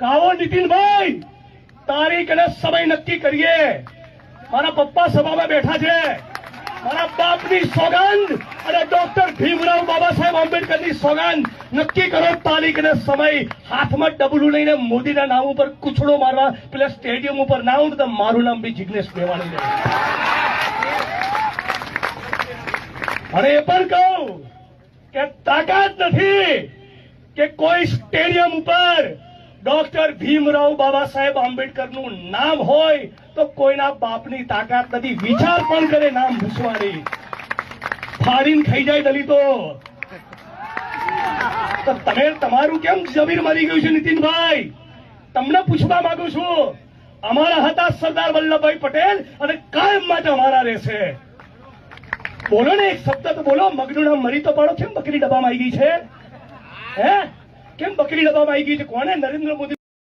કાવો નીતિનભાઈ, તારીખ અને સમય નક્કી કરીએ. મારા પપ્પા સભામાં બેઠા છે. મારા બાપની સોગંદ અને ડોક્ટર ભીમરાવ બાબા સાહેબ આંબેડકરની સોગંદ નક્કી કરો તારીખ અને સમય. હાથમાં ડબલું લઈને મોદીના નામ ઉપર કૂછડો મારવા પેલા સ્ટેડિયમ ઉપર ના આવું તો મારું નામ બી જિગ્નેશ મેવાણી છે. અને એ પણ કહું કે તાકાત નથી કે કોઈ સ્ટેડિયમ ઉપર ડોક્ટર ભીમરાવ બાબા સાહેબ આંબેડકરનું નામ હોય તો કોઈના બાપની તાકાત નથી. વિચાર પણ કરે નામ ભૂસવાની. ફાડીને ખાઈ જાય દલિતો. તો તમે તમારું કેમ જમીર મરી ગયું છે નીતિનભાઈ? તમને પૂછવા માંગુ છું. અમારા હતા સરદાર વલ્લભભાઈ પટેલ અને કાયમ માટે અમારા રહેશે. બોલો ને, એક શબ્દ તો બોલો. મગનું નામ મરી તો પાડો. કેમ બકરી ડબ્બામાં આવી ગઈ છે? હે, કેમ બકરી ડબ્બામાં આવી ગઈ છે? કોને? નરેન્દ્ર મોદી